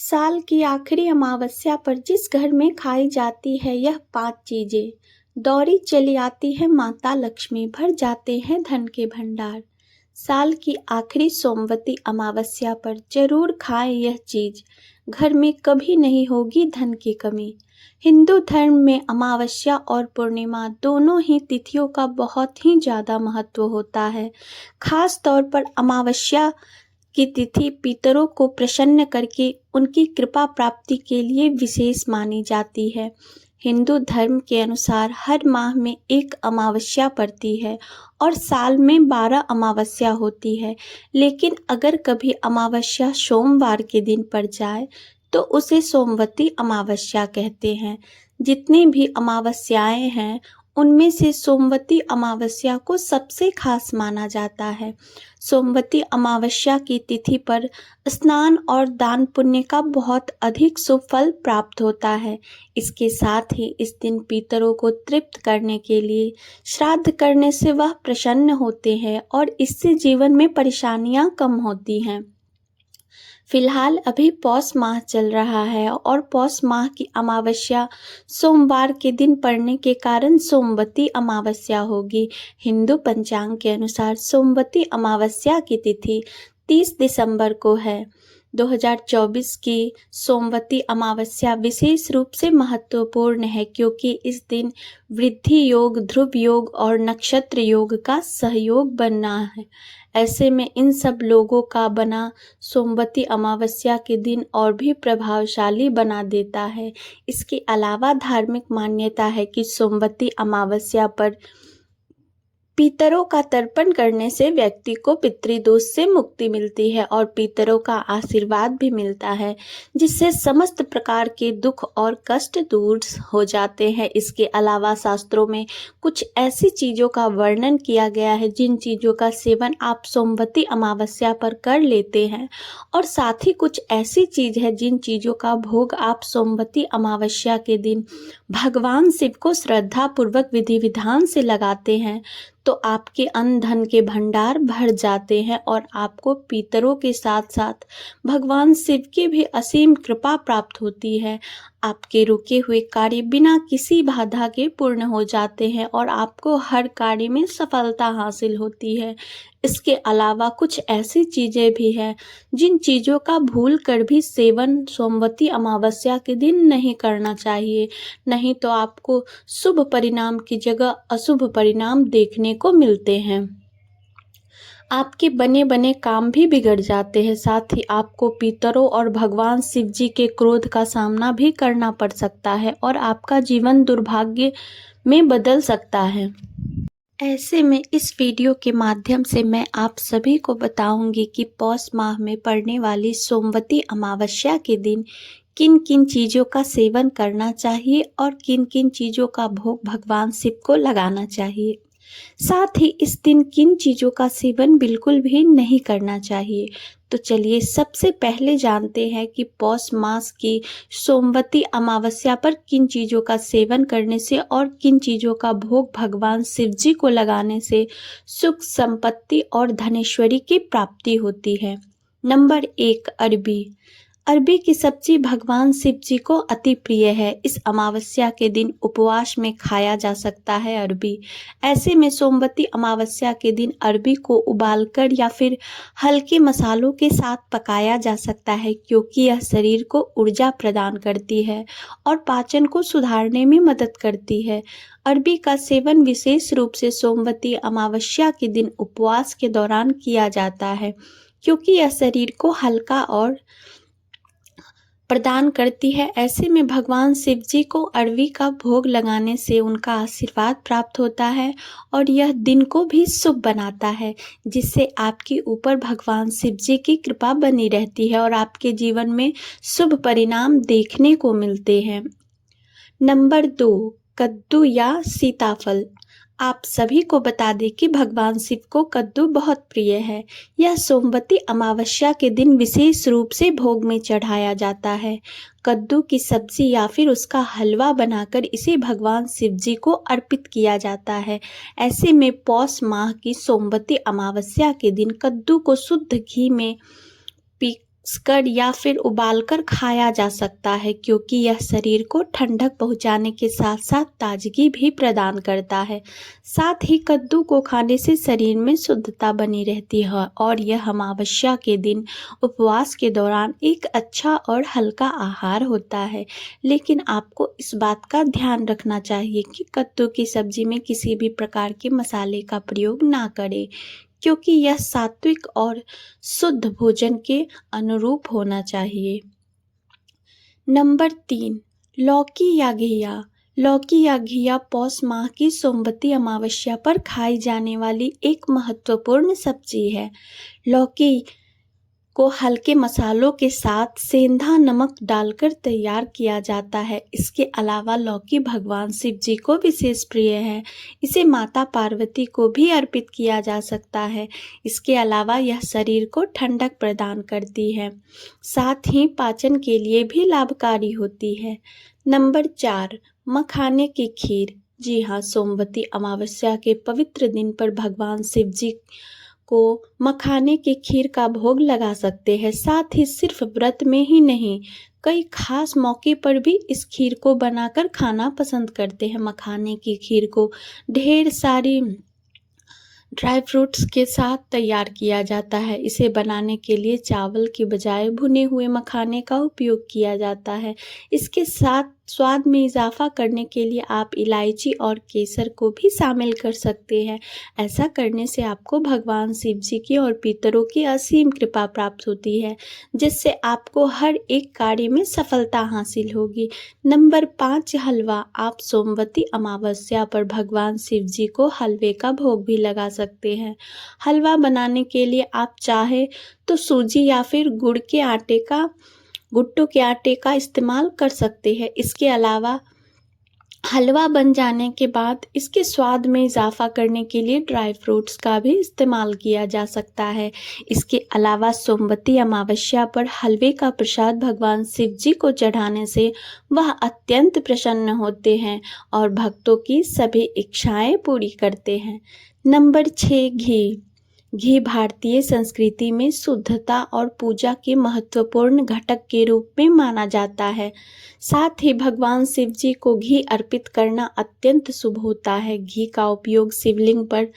साल की आखिरी अमावस्या पर जिस घर में खाई जाती है यह 5 चीजें, दौड़ी चली आती है माता लक्ष्मी, भर जाते हैं धन के भंडार। साल की आखिरी सोमवती अमावस्या पर जरूर खाएं यह चीज, घर में कभी नहीं होगी धन की कमी। हिंदू धर्म में अमावस्या और पूर्णिमा दोनों ही तिथियों का बहुत ही ज़्यादा महत्व होता है। खास तौर पर अमावस्या की तिथि पितरों को प्रसन्न करके उनकी कृपा प्राप्ति के लिए विशेष मानी जाती है। हिंदू धर्म के अनुसार हर माह में एक अमावस्या पड़ती है और साल में 12 अमावस्या होती है, लेकिन अगर कभी अमावस्या सोमवार के दिन पड़ जाए तो उसे सोमवती अमावस्या कहते हैं। जितनी भी अमावस्याएं हैं उनमें से सोमवती अमावस्या को सबसे खास माना जाता है। सोमवती अमावस्या की तिथि पर स्नान और दान पुण्य का बहुत अधिक शुभ फल प्राप्त होता है। इसके साथ ही इस दिन पितरों को तृप्त करने के लिए श्राद्ध करने से वह प्रसन्न होते हैं और इससे जीवन में परेशानियां कम होती हैं। फिलहाल अभी पौष माह चल रहा है और पौष माह की अमावस्या सोमवार के दिन पड़ने के कारण सोमवती अमावस्या होगी। हिंदू पंचांग के अनुसार सोमवती अमावस्या की तिथि 30 दिसंबर को है। 2024 की सोमवती अमावस्या विशेष रूप से महत्वपूर्ण है क्योंकि इस दिन वृद्धि योग, ध्रुव योग और नक्षत्र योग का सहयोग बनना है। ऐसे में इन सब लोगों का बना सोमवती अमावस्या के दिन और भी प्रभावशाली बना देता है। इसके अलावा धार्मिक मान्यता है कि सोमवती अमावस्या पर पितरों का तर्पण करने से व्यक्ति को पितृदोष से मुक्ति मिलती है और पितरों का आशीर्वाद भी मिलता है, जिससे समस्त प्रकार के दुख और कष्ट दूर हो जाते हैं। इसके अलावा शास्त्रों में कुछ ऐसी चीज़ों का वर्णन किया गया है जिन चीज़ों का सेवन आप सोमवती अमावस्या पर कर लेते हैं, और साथ ही कुछ ऐसी चीज़ है जिन चीज़ों का भोग आप सोमवती अमावस्या के दिन भगवान शिव को श्रद्धापूर्वक विधि विधान से लगाते हैं तो आपके अन्न धन के भंडार भर जाते हैं और आपको पितरों के साथ साथ भगवान शिव की भी असीम कृपा प्राप्त होती है। आपके रुके हुए कार्य बिना किसी बाधा के पूर्ण हो जाते हैं और आपको हर कार्य में सफलता हासिल होती है। इसके अलावा कुछ ऐसी चीज़ें भी हैं जिन चीज़ों का भूल कर भी सेवन सोमवती अमावस्या के दिन नहीं करना चाहिए, नहीं तो आपको शुभ परिणाम की जगह अशुभ परिणाम देखने को मिलते हैं। आपके बने बने काम भी बिगड़ जाते हैं, साथ ही आपको पितरों और भगवान शिव जी के क्रोध का सामना भी करना पड़ सकता है और आपका जीवन दुर्भाग्य में बदल सकता है। ऐसे में इस वीडियो के माध्यम से मैं आप सभी को बताऊंगी कि पौष माह में पड़ने वाली सोमवती अमावस्या के दिन किन किन चीज़ों का सेवन करना चाहिए और किन किन चीज़ों का भोग भगवान शिव को लगाना चाहिए। साथ ही इस दिन किन चीज़ों का सेवन बिल्कुल भी नहीं करना चाहिए। तो चलिए सबसे पहले जानते हैं कि पौष मास की सोमवती अमावस्या पर किन चीज़ों का सेवन करने से और किन चीज़ों का भोग भगवान शिव जी को लगाने से सुख, संपत्ति और धनेश्वरी की प्राप्ति होती है। नंबर 1, अरबी। अरबी की सब्जी भगवान शिव जी को अति प्रिय है। इस अमावस्या के दिन उपवास में खाया जा सकता है अरबी। ऐसे में सोमवती अमावस्या के दिन अरबी को उबालकर या फिर हल्के मसालों के साथ पकाया जा सकता है क्योंकि यह शरीर को ऊर्जा प्रदान करती है और पाचन को सुधारने में मदद करती है। अरबी का सेवन विशेष रूप से सोमवती अमावस्या के दिन उपवास के दौरान किया जाता है क्योंकि यह शरीर को हल्का और प्रदान करती है। ऐसे में भगवान शिव जी को अरबी का भोग लगाने से उनका आशीर्वाद प्राप्त होता है और यह दिन को भी शुभ बनाता है, जिससे आपके ऊपर भगवान शिव जी की कृपा बनी रहती है और आपके जीवन में शुभ परिणाम देखने को मिलते हैं। नंबर 2, कद्दू या सीताफल। आप सभी को बता दें कि भगवान शिव को कद्दू बहुत प्रिय है। यह सोमवती अमावस्या के दिन विशेष रूप से भोग में चढ़ाया जाता है। कद्दू की सब्जी या फिर उसका हलवा बनाकर इसे भगवान शिव जी को अर्पित किया जाता है। ऐसे में पौष माह की सोमवती अमावस्या के दिन कद्दू को शुद्ध घी में कर या फिर उबालकर खाया जा सकता है, क्योंकि यह शरीर को ठंडक पहुंचाने के साथ साथ ताजगी भी प्रदान करता है। साथ ही कद्दू को खाने से शरीर में शुद्धता बनी रहती है और यह अमावस्या के दिन उपवास के दौरान एक अच्छा और हल्का आहार होता है। लेकिन आपको इस बात का ध्यान रखना चाहिए कि कद्दू की सब्जी में किसी भी प्रकार के मसाले का प्रयोग ना करें, क्योंकि यह सात्विक और शुद्ध भोजन के अनुरूप होना चाहिए। नंबर 3, लौकी या घिया। लौकी या घिया पौष माह की सोमवती अमावस्या पर खाई जाने वाली एक महत्वपूर्ण सब्जी है। लौकी को हल्के मसालों के साथ सेंधा नमक डालकर तैयार किया जाता है। इसके अलावा लौकी भगवान शिव जी को विशेष प्रिय है। इसे माता पार्वती को भी अर्पित किया जा सकता है। इसके अलावा यह शरीर को ठंडक प्रदान करती है, साथ ही पाचन के लिए भी लाभकारी होती है। नंबर 4, मखाने की खीर। जी हाँ, सोमवती अमावस्या के पवित्र दिन पर भगवान शिव जी को मखाने की खीर का भोग लगा सकते हैं। साथ ही सिर्फ व्रत में ही नहीं, कई खास मौके पर भी इस खीर को बनाकर खाना पसंद करते हैं। मखाने की खीर को ढेर सारी ड्राई फ्रूट्स के साथ तैयार किया जाता है। इसे बनाने के लिए चावल की बजाय भुने हुए मखाने का उपयोग किया जाता है। इसके साथ स्वाद में इजाफा करने के लिए आप इलायची और केसर को भी शामिल कर सकते हैं। ऐसा करने से आपको भगवान शिव जी की और पितरों की असीम कृपा प्राप्त होती है, जिससे आपको हर एक कार्य में सफलता हासिल होगी। नंबर 5, हलवा। आप सोमवती अमावस्या पर भगवान शिव जी को हलवे का भोग भी लगा सकते हैं। हलवा बनाने के लिए आप चाहे तो सूजी या फिर भुट्टो के आटे का इस्तेमाल कर सकते हैं। इसके अलावा हलवा बन जाने के बाद इसके स्वाद में इजाफा करने के लिए ड्राई फ्रूट्स का भी इस्तेमाल किया जा सकता है। इसके अलावा सोमवती अमावस्या पर हलवे का प्रसाद भगवान शिव जी को चढ़ाने से वह अत्यंत प्रसन्न होते हैं और भक्तों की सभी इच्छाएं पूरी करते हैं। नंबर 6, घी। घी भारतीय संस्कृति में शुद्धता और पूजा के महत्वपूर्ण घटक के रूप में माना जाता है। साथ ही भगवान शिव जी को घी अर्पित करना अत्यंत शुभ होता है। घी का उपयोग शिवलिंग पर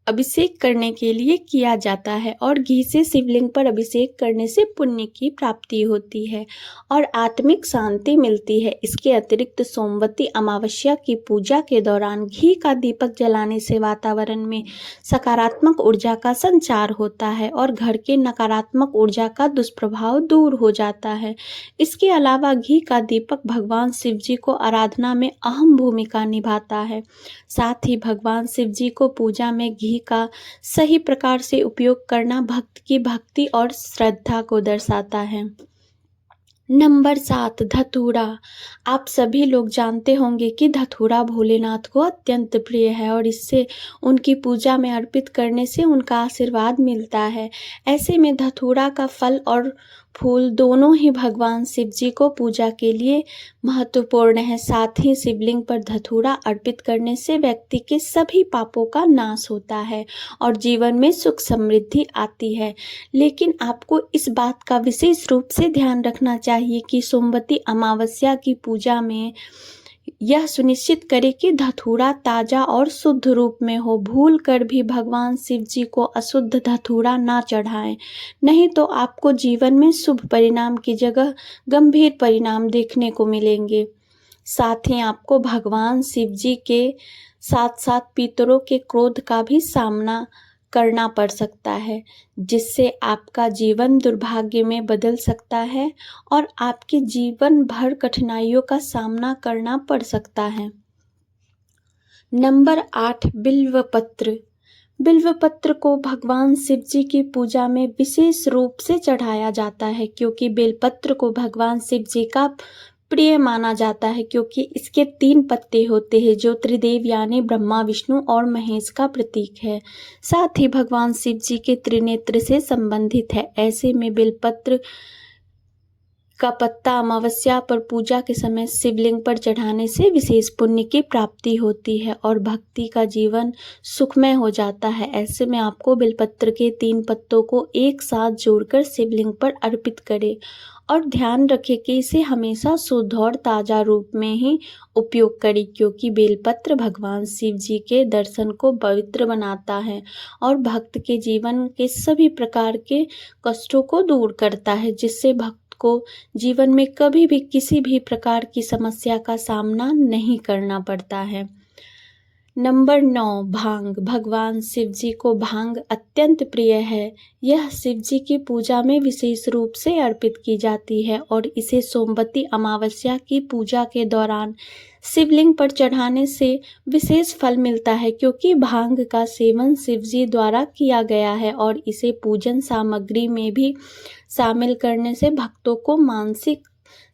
अभिषेक करने के लिए किया जाता है और घी से शिवलिंग पर अभिषेक करने से पुण्य की प्राप्ति होती है और आत्मिक शांति मिलती है। इसके अतिरिक्त सोमवती अमावस्या की पूजा के दौरान घी का दीपक जलाने से वातावरण में सकारात्मक ऊर्जा का संचार होता है और घर के नकारात्मक ऊर्जा का दुष्प्रभाव दूर हो जाता है। इसके अलावा घी का दीपक भगवान शिव जी को आराधना में अहम भूमिका निभाता है। साथ ही भगवान शिव जी को पूजा में घी का सही प्रकार से उपयोग करना भक्त की भक्ति और श्रद्धा को दर्शाता है। नंबर 7, धतूरा। आप सभी लोग जानते होंगे कि धतूरा भोलेनाथ को अत्यंत प्रिय है और इससे उनकी पूजा में अर्पित करने से उनका आशीर्वाद मिलता है। ऐसे में धतूरा का फल और फूल दोनों ही भगवान शिव जी को पूजा के लिए महत्वपूर्ण है। साथ ही शिवलिंग पर धतूरा अर्पित करने से व्यक्ति के सभी पापों का नाश होता है और जीवन में सुख समृद्धि आती है। लेकिन आपको इस बात का विशेष रूप से ध्यान रखना चाहिए कि सोमवती अमावस्या की पूजा में यह सुनिश्चित करें कि धतूरा ताजा और शुद्ध रूप में हो। भूल कर भी भगवान शिव जी को अशुद्ध धतूरा ना चढ़ाएं, नहीं तो आपको जीवन में शुभ परिणाम की जगह गंभीर परिणाम देखने को मिलेंगे। साथ ही आपको भगवान शिव जी के साथ साथ पितरों के क्रोध का भी सामना करना पड़ सकता है, जिससे आपका जीवन दुर्भाग्य में बदल सकता है और आपके जीवन भर कठिनाइयों का सामना करना पड़ सकता है। नंबर 8, बिल्वपत्र। बिल्वपत्र को भगवान शिव जी की पूजा में विशेष रूप से चढ़ाया जाता है, क्योंकि बेलपत्र को भगवान शिव जी का प्रिय माना जाता है, क्योंकि इसके 3 पत्ते होते हैं जो त्रिदेव यानी ब्रह्मा, विष्णु और महेश का प्रतीक है। साथ ही भगवान शिव जी के त्रिनेत्र से संबंधित है। ऐसे में बेलपत्र का पत्ता अमावस्या पर पूजा के समय शिवलिंग पर चढ़ाने से विशेष पुण्य की प्राप्ति होती है और भक्ति का जीवन सुखमय हो जाता है। ऐसे में आपको बेलपत्र के 3 पत्तों को एक साथ जोड़कर शिवलिंग पर अर्पित करें और ध्यान रखें कि इसे हमेशा शुद्ध और ताज़ा रूप में ही उपयोग करें, क्योंकि बेलपत्र भगवान शिव जी के दर्शन को पवित्र बनाता है और भक्त के जीवन के सभी प्रकार के कष्टों को दूर करता है, जिससे भक्त को जीवन में कभी भी किसी भी प्रकार की समस्या का सामना नहीं करना पड़ता है। नंबर 9, भांग। भगवान शिव जी को भांग अत्यंत प्रिय है। यह शिव जी की पूजा में विशेष रूप से अर्पित की जाती है और इसे सोमवती अमावस्या की पूजा के दौरान शिवलिंग पर चढ़ाने से विशेष फल मिलता है, क्योंकि भांग का सेवन शिव जी द्वारा किया गया है और इसे पूजन सामग्री में भी शामिल करने से भक्तों को मानसिक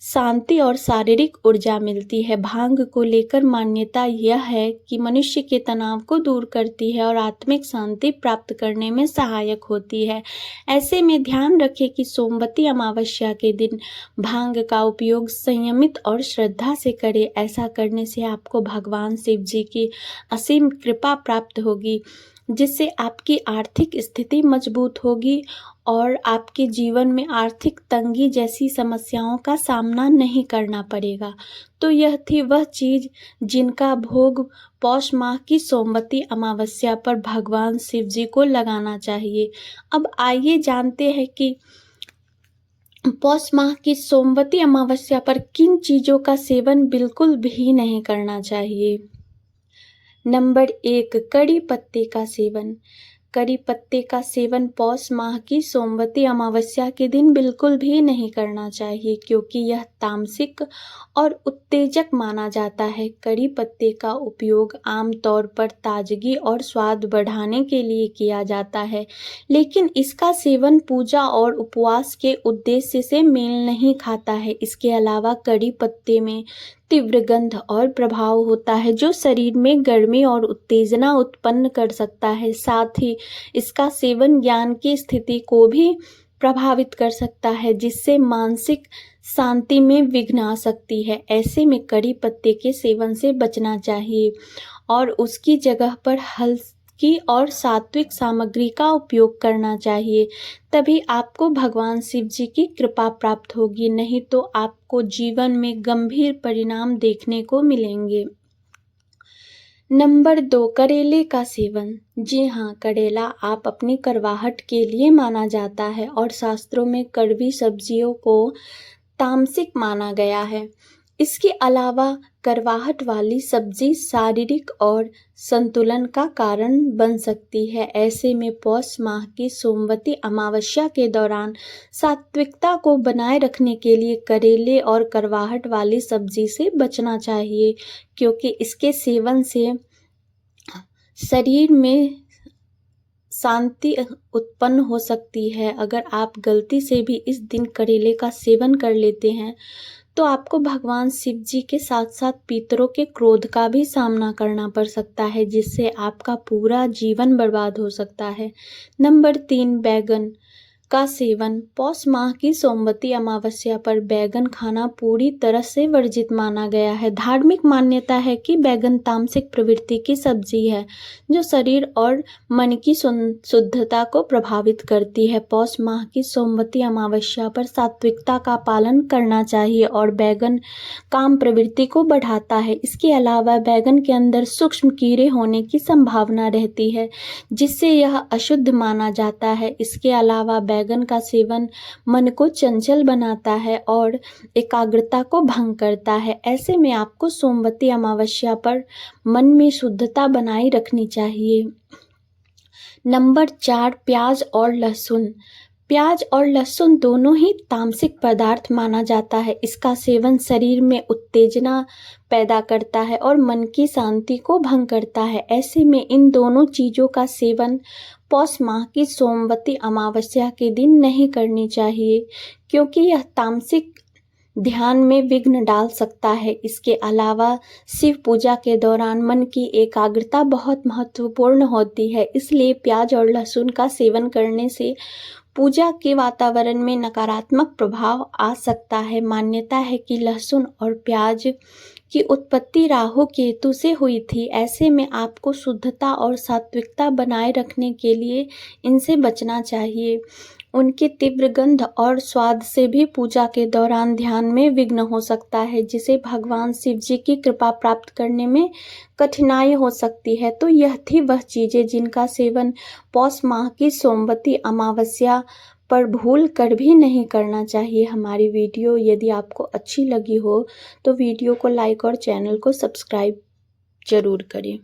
शांति और शारीरिक ऊर्जा मिलती है। भांग को लेकर मान्यता यह है कि मनुष्य के तनाव को दूर करती है और आत्मिक शांति प्राप्त करने में सहायक होती है। ऐसे में ध्यान रखें कि सोमवती अमावस्या के दिन भांग का उपयोग संयमित और श्रद्धा से करें। ऐसा करने से आपको भगवान शिव जी की असीम कृपा प्राप्त होगी, जिससे आपकी आर्थिक स्थिति मजबूत होगी और आपके जीवन में आर्थिक तंगी जैसी समस्याओं का सामना नहीं करना पड़ेगा। तो यह थी वह चीज़ जिनका भोग पौष माह की सोमवती अमावस्या पर भगवान शिव जी को लगाना चाहिए। अब आइए जानते हैं कि पौष माह की सोमवती अमावस्या पर किन चीज़ों का सेवन बिल्कुल भी नहीं करना चाहिए। नंबर 1, कड़ी पत्ते का सेवन। कड़ी पत्ते का सेवन पौष माह की सोमवती अमावस्या के दिन बिल्कुल भी नहीं करना चाहिए, क्योंकि यह तामसिक और उत्तेजक माना जाता है। कड़ी पत्ते का उपयोग आमतौर पर ताजगी और स्वाद बढ़ाने के लिए किया जाता है, लेकिन इसका सेवन पूजा और उपवास के उद्देश्य से मेल नहीं खाता है। इसके अलावा कड़ी पत्ते में तीव्र गंध और प्रभाव होता है जो शरीर में गर्मी और उत्तेजना उत्पन्न कर सकता है। साथ ही इसका सेवन ज्ञान की स्थिति को भी प्रभावित कर सकता है, जिससे मानसिक शांति में विघ्न आ सकती है। ऐसे में कड़ी पत्ते के सेवन से बचना चाहिए और उसकी जगह पर हल्की और सात्विक सामग्री का उपयोग करना चाहिए। तभी आपको भगवान शिव जी की कृपा प्राप्त होगी, नहीं तो आपको जीवन में गंभीर परिणाम देखने को मिलेंगे। नंबर 2, करेले का सेवन। जी हाँ, करेला आप अपनी करवाहट के लिए माना जाता है और शास्त्रों में कड़वी सब्जियों को तामसिक माना गया है। इसके अलावा करवाहट वाली सब्जी शारीरिक और संतुलन का कारण बन सकती है। ऐसे में पौष माह की सोमवती अमावस्या के दौरान सात्विकता को बनाए रखने के लिए करेले और करवाहट वाली सब्जी से बचना चाहिए, क्योंकि इसके सेवन से शरीर में शांति उत्पन्न हो सकती है। अगर आप गलती से भी इस दिन करेले का सेवन कर लेते हैं तो आपको भगवान शिव जी के साथ साथ पितरों के क्रोध का भी सामना करना पड़ सकता है, जिससे आपका पूरा जीवन बर्बाद हो सकता है। नंबर 3, बैगन का सेवन। पौष माह की सोमवती अमावस्या पर बैगन खाना पूरी तरह से वर्जित माना गया है। धार्मिक मान्यता है कि बैगन तामसिक प्रवृत्ति की सब्जी है जो शरीर और मन की शुद्धता को प्रभावित करती है। पौष माह की सोमवती अमावस्या पर सात्विकता का पालन करना चाहिए और बैगन काम प्रवृत्ति को बढ़ाता है। इसके अलावा बैगन के अंदर सूक्ष्म कीड़े होने की संभावना रहती है, जिससे यह अशुद्ध माना जाता है। इसके अलावा बैगन का सेवन मन को चंचल बनाता है और एकाग्रता को भंग करता है। ऐसे में आपको सोमवती अमावस्या पर मन में शुद्धता बनाए रखनी चाहिए। नंबर 4, प्याज और लहसुन। प्याज और लहसुन दोनों ही तामसिक पदार्थ माना जाता है। इसका सेवन शरीर में उत्तेजना पैदा करता है और मन की शांति को भंग करता है। ऐसे में इन दोनों चीज़ों का सेवन पौष माह की सोमवती अमावस्या के दिन नहीं करनी चाहिए, क्योंकि यह तामसिक ध्यान में विघ्न डाल सकता है। इसके अलावा शिव पूजा के दौरान मन की एकाग्रता बहुत महत्वपूर्ण होती है, इसलिए प्याज और लहसुन का सेवन करने से पूजा के वातावरण में नकारात्मक प्रभाव आ सकता है। मान्यता है कि लहसुन और प्याज की उत्पत्ति राहु केतु से हुई थी। ऐसे में आपको शुद्धता और सात्विकता बनाए रखने के लिए इनसे बचना चाहिए। उनके तीव्र गंध और स्वाद से भी पूजा के दौरान ध्यान में विघ्न हो सकता है, जिसे भगवान शिव जी की कृपा प्राप्त करने में कठिनाई हो सकती है। तो यह थी वह चीज़ें जिनका सेवन पौष माह की सोमवती अमावस्या पर भूल कर भी नहीं करना चाहिए। हमारी वीडियो यदि आपको अच्छी लगी हो तो वीडियो को लाइक और चैनल को सब्सक्राइब जरूर करें।